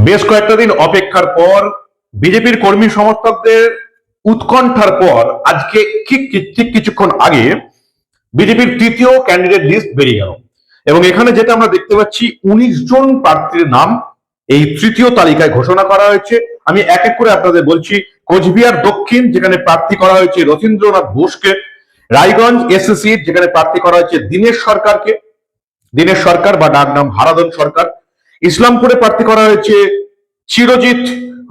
বেশ কয়েকটা দিন অপেক্ষার পর বিজেপির কর্মী সমর্থকদের উৎকণ্ঠার পর আজকে ঠিক কিছুক্ষণ আগে বিজেপির তৃতীয় ক্যান্ডিডেট লিস্ট বেরিয়ে গেল এবং এখানে যেটা আমরা দেখতে পাচ্ছি ১৯ জন প্রার্থীর নাম এই তৃতীয় তালিকায় ঘোষণা করা হয়েছে। আমি এক এক করে আপনাদের বলছি। কোচবিহার দক্ষিণ, যেখানে প্রার্থী করা হয়েছে রথীন্দ্রনাথ ঘোষকে। রায়গঞ্জ এসসি সিট, যেখানে প্রার্থী করা হয়েছে দীনেশ সরকার বা ডাক নাম হারাধন সরকার। ইসলামপুরে প্রার্থী করা হয়েছে চিরজিৎ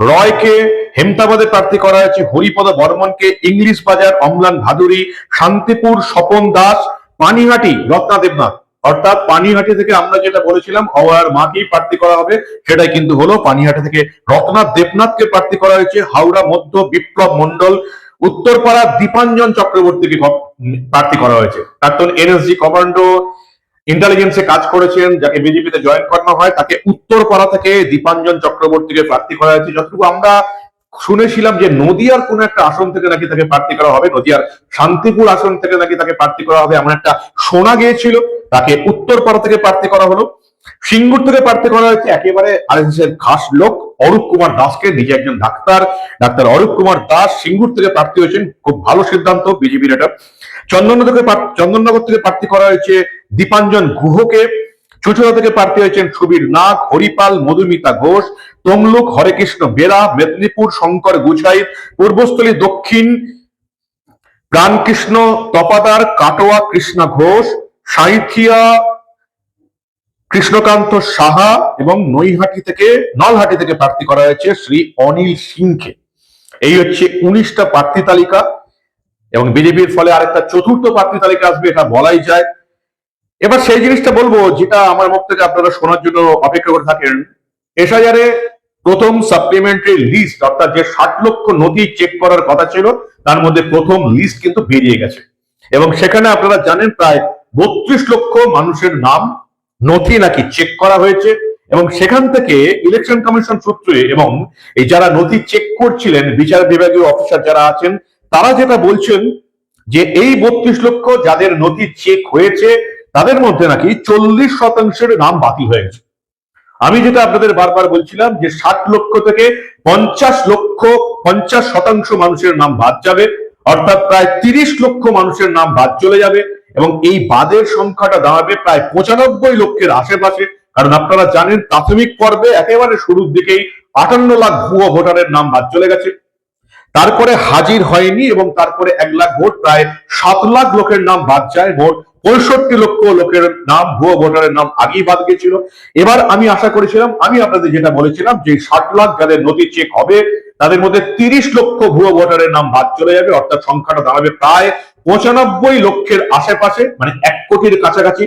রয়কে। হেমতাবাদে প্রার্থী করা হয়েছে হরিপদ বর্মনকে। ইংলিশ বাজার অম্লান ভাদুরী। শান্তিপুর স্বপন দাস। পানিহাটি রত্না দেবনাথ, অর্থাৎ পানিহাটি থেকে আমরা যেটা বলেছিলাম অভয়ার মাকেই প্রার্থী করা হবে, সেটাই কিন্তু হলো। পানিহাটি থেকে রত্না দেবনাথকে প্রার্থী করা হয়েছে। হাওড়া মধ্য বিপ্লব মন্ডল। উত্তরপাড়া দীপাঞ্জন চক্রবর্তীকে প্রার্থী করা হয়েছে। প্রাক্তন এনএসজি কমান্ডো, ইন্টেলিজেন্সে কাজ করেছেন, যাকে বিজেপিতে জয়েন করানো হয়, তাকে উত্তরপাড়া থেকে দীপাঞ্জন চক্রবর্তীকে প্রার্থী করা হয়েছে। যতটুকু আমরা শুনেছিলাম যে নদিয়ার কোন একটা আসন থেকে নাকি তাকে প্রার্থী করা হবে, নদিয়ার শান্তিপুর আসন থেকে নাকি তাকে প্রার্থী করা হবে, এমন একটা শোনা গিয়েছিল। তাকে উত্তরপাড়া থেকে প্রার্থী করা হলো। সিঙ্গুর থেকে প্রার্থী করা হয়েছে একেবারে আরএসএস এর খাস লোক অরূপ কুমার দাসকে। নিজে একজন ডাক্তার অরূপ কুমার দাস সিঙ্গুর থেকে প্রার্থী হয়েছেন। খুব ভালো সিদ্ধান্ত বিজেপির এটা। চন্দননগর থেকে প্রার্থী করা হয়েছে দীপাঞ্জন গুহকে। চুচুড়া থেকে প্রার্থী হয়েছেন সুবীর নাগ, হরিপাল মধুমিতা ঘোষ। তমলুক হরেকৃষ্ণ বেরা। মেদিনীপুর শঙ্কর গুছাইত। পূর্বস্থলী দক্ষিণ প্রাণকৃষ্ণ তপাদার, কাটোয়া কৃষ্ণা ঘোষ। সাঁইথিয়া কৃষ্ণকান্ত সাহা এবং নলহাটি থেকে প্রার্থী করা হয়েছে শ্রী অনিল সিংকে। এই হচ্ছে ১৯টা প্রার্থী তালিকা এবং বিজেপির ফলে আরেকটা চতুর্থ প্রার্থী তালিকা আসবে, এটা বলাই যায়। এবার সেই জিনিসটা বলবো যেটা আমার মুখ থেকে আপনারা শোনার জন্য অপেক্ষা করে থাকেন। এসআইআরে প্রথম সাপ্লিমেন্টারি লিস্ট, অর্থাৎ যে ৬০ লক্ষ নথি চেক করার কথা ছিল, তার মধ্যে প্রথম লিস্ট কিন্তু বেরিয়ে গেছে এবং সেখানে আপনারা জানেন প্রায় ৩২ লক্ষ মানুষের নাম নথি নাকি চেক করা হয়েছে। এবং সেখান থেকে ইলেকশন কমিশন সূত্রে এবং এই যারা নথি চেক করছিলেন বিচার বিভাগীয় অফিসার যারা আছেন, তারা যেটা বলছেন যে এই ৩২ লক্ষ যাদের নথি চেক হয়েছে তাদের মধ্যে নাকি ৪০% নাম বাতিল হয়ে গেছে। আমি যেটা আপনাদের বারবার বলছিলাম যে ৬০ লক্ষ থেকে ৫০% মানুষের নাম বাদ যাবে, অর্থাৎ প্রায় ৩০ লক্ষ মানুষের নাম বাদ চলে যাবে এবং এই বাদের সংখ্যাটা দাঁড়াবে প্রায় ৯৫ লক্ষের আশেপাশে। কারণ আপনারা জানেন প্রাথমিক পর্বে একেবারে শুরুর দিকেই ৫৮ লাখ ভুয়ো ভোটারের নাম বাদ চলে গেছে, তারপরে হাজির হয়নি এবং তারপরে ১ লাখ ভোট, প্রায় ৭ লাখ লোকের নাম বাদ যায়। ভোট ৬৫ লক্ষ লোকের নাম, ভুয়ো ভোটারের নাম আগেই বাদ গেছিল। এবার আমি আশা করেছিলাম, আমি আপনাদের যেটা বলেছিলাম যে ৬০ লাখ যাদের নথি চেক হবে তাদের মধ্যে ৩০ লক্ষ ভুয়ো ভোটারের নাম বাদ চলে যাবে, অর্থাৎ সংখ্যাটা দাঁড়াবে প্রায় ৯৫ লক্ষের আশেপাশে, মানে ১ কোটির কাছাকাছি।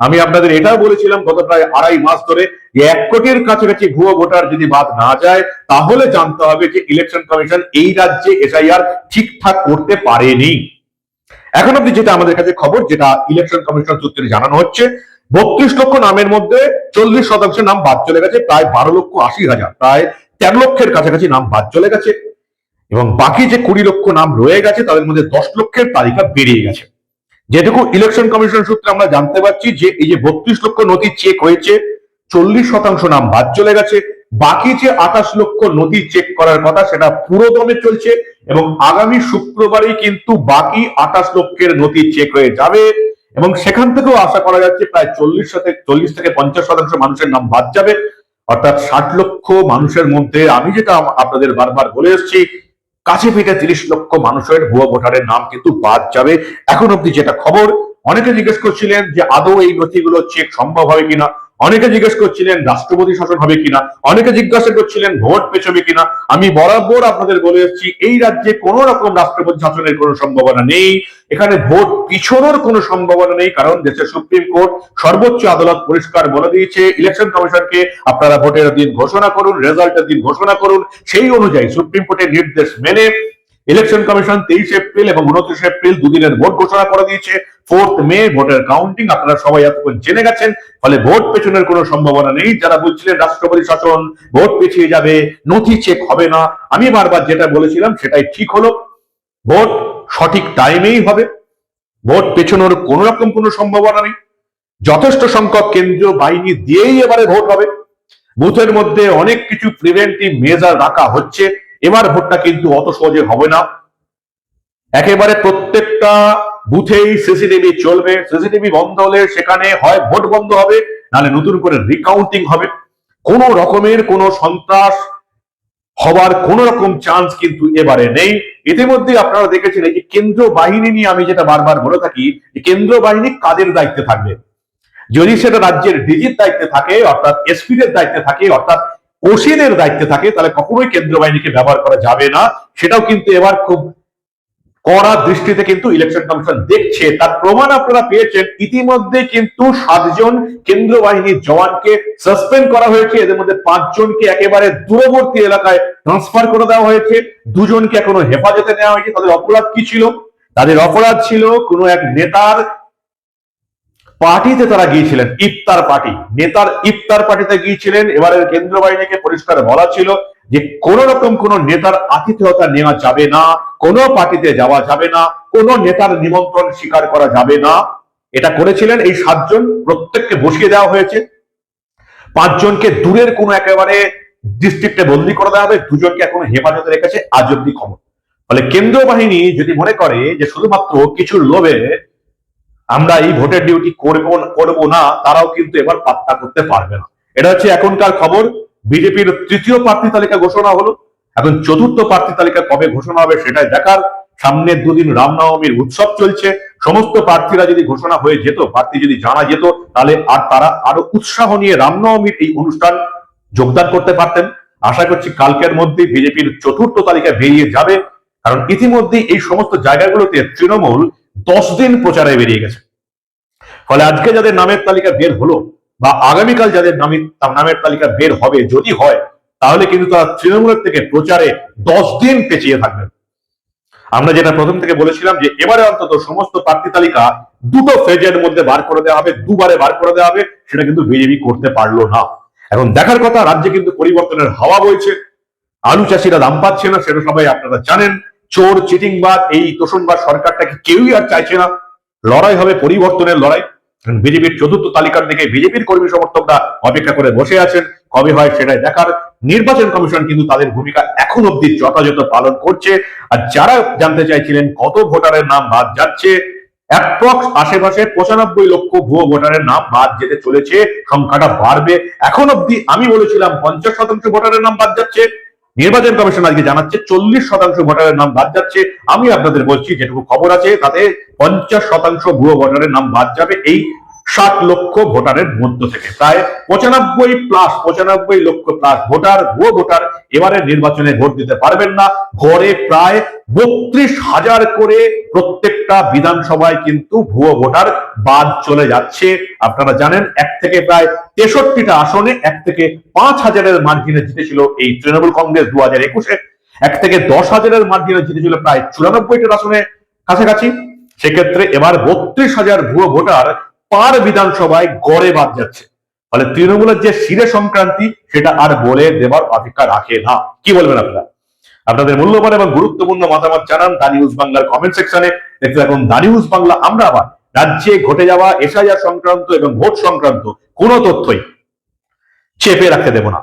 আমি আপনাদের এটাও বলেছিলাম গত প্রায় ২.৫ মাস ধরে যে ১ কোটির কাছাকাছি ভুয়ো ভোটার যদি বাদ না যায় তাহলে জানতে হবে যে ইলেকশন কমিশন এই রাজ্যে এসআইআর ঠিকঠাক করতে পারেনি। এখন অব্দি যেটা আমাদের কাছে খবর, যেটা ইলেকশন কমিশন সূত্রে জানানো হচ্ছে, ৩২ লক্ষ নামের মধ্যে ৪০% নাম বাদ চলে গেছে, প্রায় ১২,৮০,০০০, প্রায় ১৩ লক্ষের কাছাকাছি নাম বাদ চলে গেছে এবং বাকি যে ২০ লক্ষ নাম রয়ে গেছে তাদের মধ্যে ১০ লক্ষের তালিকা বেরিয়ে গেছে। যেটুকু ইলেকশন কমিশন সূত্রে আমরা জানতে পারছি যে এই যে ৩২ লক্ষ নথি চেক হয়েছে, ৪০% নাম বাদ চলে গেছে। বাকি যে ২৮ লক্ষ নথি চেক করার কথা সেটা পুরোদমে চলছে এবং আগামী শুক্রবারই কিন্তু বাকি ২৮ লক্ষের নথি চেক হয়ে যাবে এবং সেখান থেকেও আশা করা যাচ্ছে প্রায় ৪০ থেকে ৫০% মানুষের নাম বাদ যাবে, অর্থাৎ ৬০ লক্ষ মানুষের মধ্যে আমি যেটা আপনাদের বারবার বলে এসেছি, কাছে পিঠে ৩০ লক্ষ মানুষের ভুয়ো ভোটারের নাম কিন্তু বাদ যাবে। এখন অব্দি যেটা খবর, অনেকে জিজ্ঞেস করছিলেন যে আদৌ এই নথিগুলো চেক সম্ভব হবে কিনা, অনেকে জিজ্ঞেস করছিলেন রাষ্ট্রপতি শাসন হবে কিনা, অনেকে জিজ্ঞাসা করছিলেন ভোট পেছবে কিনা। আমি বরাবর আপনাদের বলে এসেছি এই রাজ্যে কোন রকম রাষ্ট্রপতি শাসনের কোনো সম্ভাবনা নেই, এখানে ভোট পিছনোর কোনো সম্ভাবনা নেই, কারণ দেশের সুপ্রিম কোর্ট, সর্বোচ্চ আদালত পরিষ্কার বলে দিয়েছে ইলেকশন কমিশনকে আপনারা ভোটের দিন ঘোষণা করুন, রেজাল্টের দিন ঘোষণা করুন। সেই অনুযায়ী সুপ্রিম কোর্টের নির্দেশ মেনে ইলেকশন কমিশন ২৩ এপ্রিল এবং ২৯ এপ্রিল দুদিনের ভোট ঘোষণা করে দিয়েছে। 4 মে ভোটের কাউন্টিং, আপনারা সবাই এতক্ষণ জেনে গেছেন, ফলে ভোট পেছনের কোনো সম্ভাবনা নেই। যারা বলছিলেন রাষ্ট্রপতি শাসন, ভোট পিছিয়ে যাবে, নথি চেক হবে না, আমি বারবার যেটা বলেছিলাম সেটাই ঠিক হলো। ভোট সঠিক টাইমেই হবে, ভোট পেছনোর কোন রকম কোনো সম্ভাবনা নেই। যথেষ্ট সংখ্যক কেন্দ্রীয় বাহিনী দিয়েই এবারে ভোট হবে। বুথের মধ্যে অনেক কিছু প্রিভেন্টিভ মেজার রাখা হচ্ছে। এবার ভোটটা কিন্তু অত সহজে হবে না। একেবারে প্রত্যেকটা বুথেই সিসিটিভি চলবে। সিসিটিভি বন্ধ হলে সেখানে হয় ভোট বন্ধ হবে, নাহলে নতুন করে রিকাউন্টিং হবে। কোন রকমের কোন সন্ত্রাস হবার কোন রকম চান্স কিন্তু এবারে নেই। ইতিমধ্যে আপনারা দেখেছেন এই যে কেন্দ্র বাহিনী নিয়ে আমি যেটা বারবার বলে থাকি, কেন্দ্র বাহিনী কাদের দায়িত্বে থাকবে। যদি সেটা রাজ্যের ডিজির দায়িত্বে থাকে, অর্থাৎ এসপিদের দায়িত্বে থাকে, অর্থাৎ ওসিদের দায়িত্বে থাকে, তাহলে কখনোই কেন্দ্র বাহিনীকে ব্যবহার করা যাবে না। সেটাও কিন্তু এবার খুব কড়া দৃষ্টিতে কিন্তু ইলেকশন কমিশন দেখছে। তার প্রমাণ আপনারা পেয়েছেন, ইতিমধ্যে কিন্তু 7 জন কেন্দ্র বাহিনীর জওয়ানকে সাসপেন্ড করা হয়েছে। এদের মধ্যে 5 জনকে একেবারে দূরবর্তী এলাকায় ট্রান্সফার করে দেওয়া হয়েছে, 2 জনকে এখনো হেফাজতে নেওয়া হয়েছে। তাদের অপরাধ কি ছিল? তাদের অপরাধ ছিল কোনো এক নেতার পার্টিতে তারা গিয়েছিলেন, ইফতার পার্টি। নেতার ইফতার পার্টিতে গিয়েছিলেন। এবারের কেন্দ্র বাহিনীকে পরিষ্কার বলা ছিল যে কোন রকম কোন নেতার আতিথেয়তা নেওয়া যাবে না, কোন পার্টিতে যাওয়া যাবে না, কোন নেতার নিমন্ত্রণ স্বীকার করা যাবে না। এটা করেছিলেন। এই 7 জন প্রত্যেককে বসিয়ে দেওয়া হয়েছে। 5 জনকে দূরের কোন একেবারে ডিস্ট্রিক্টে বন্দি করে দেওয়া হবে, 2 জনকে এখনো হেফাজতে রেখেছে আজ অব্দি খবর। ফলে কেন্দ্র বাহিনী যদি মনে করে যে শুধুমাত্র কিছুর লোভে আমরা এই ভোটের ডিউটি করব না, তারাও কিন্তু এবার পাত্তা করতে পারবে না। এটা হচ্ছে এখনকার খবর। বিজেপির 3য় প্রার্থী তালিকা ঘোষণা হলো। এখন 4র্থ প্রার্থী তালিকা কবে ঘোষণা হবে সেটাই দেখার। সামনের 2 দিন রামনবমীর উৎসব চলছে। সমস্ত প্রার্থীরা যদি ঘোষণা হয়ে যেত, প্রার্থী যদি জানা যেত, তাহলে আর তারা আরো উৎসাহ নিয়ে রামনবমীর এই অনুষ্ঠান যোগদান করতে পারতেন। আশা করছি কালকের মধ্যে বিজেপির 4র্থ তালিকা বেরিয়ে যাবে, কারণ ইতিমধ্যে এই সমস্ত জায়গাগুলোতে তৃণমূল 10 দিন প্রচারে বেরিয়ে গেছে। ফলে আজকে যাদের নামের তালিকা বের হলো বা আগামীকাল যাদের নামের তালিকা বের হবে, যদি হয়, তাহলে কিন্তু তারা তৃণমূলের থেকে প্রচারে 10 দিন পেছিয়ে থাকবেন। আমরা যেটা প্রথম থেকে বলেছিলাম যে এবারে অন্তত সমস্ত প্রার্থী তালিকা 2টো ফেজের মধ্যে বার করে দেওয়া হবে, 2বারে বার করে দেওয়া হবে। সেটা কিন্তু বিজেপি করতে পারলো না। এখন দেখার কথা, রাজ্যে কিন্তু পরিবর্তনের হাওয়া বইছে। আলু চাষিরা দাম পাচ্ছে না, সেটা সবাই আপনারা জানেন। চোর চিটিংবাদ এই তোষণবাদ সরকারটাকে কেউই আর চাইছে না। লড়াই হবে পরিবর্তনের লড়াই। বিজেপির 4র্থ তালিকার দিকে বিজেপির কর্মী সমর্থকরা অপেক্ষা করে বসে আছেন, কবে হয় সেটাই দেখার। নির্বাচন কমিশন কিন্তু তাদের ভূমিকা এখন অব্দি যথাযথ পালন করছে। আর যারা জানতে চাইছিলেন কত ভোটারের নাম বাদ যাচ্ছে, অ্যাপ্রক্স আশেপাশে 95 লক্ষ ভুয়ো ভোটারের নাম বাদ যেতে চলেছে। সংখ্যাটা বাড়বে। এখন অব্দি আমি বলেছিলাম 50% ভোটারের নাম বাদ যাচ্ছে। নির্বাচন কমিশন আজকে জানাচ্ছে 40% ভোটারের নাম বাদ যাচ্ছে। আমি আপনাদের বলছি যেটুকু খবর আছে তাতে 50% ভুয়ো ভোটারের নাম বাদ যাবে এই 60 লক্ষ ভোটারের মধ্য থেকে। প্রায় 95 লক্ষ প্লাস ভোটার, ভুয়ো ভোটার এবারে নির্বাচনে ভোট দিতে পারবেন না। গড়ে প্রায় 32,000 করে প্রত্যেকটা বিধানসভায় কিন্তু ভুয়ো ভোটার বাদ চলে যাচ্ছে। আপনারা জানেন 1 থেকে প্রায় 63টা আসনে 1 থেকে 5,000-এর মার্জিনে জিতেছিল এই তৃণমূল কংগ্রেস 2021-এ। 1 থেকে 10,000-এর মার্জিনে জিতেছিল প্রায় 94টা আসনে কাছাকাছি। সেক্ষেত্রে এবার 32,000 ভুয়ো ভোটার পার বিধানসভায় গড়ে বাদ যাচ্ছে। ফলে তৃণমূলের যে শিরে সংক্রান্তি সেটা আর বলে দেবার অপেক্ষা রাখে না। কি বলবেন আপনারা? আপনাদের মূল্যবান এবং গুরুত্বপূর্ণ মতামত জানান দা নিউজ বাংলার কমেন্ট সেকশনে। দেখতে থাকুন দা নিউজ বাংলা। আমরা আবার রাজ্যে ঘটে যাওয়া এসআইআর সংক্রান্ত এবং ভোট সংক্রান্ত কোনো তথ্যই চেপে রাখতে দেব না।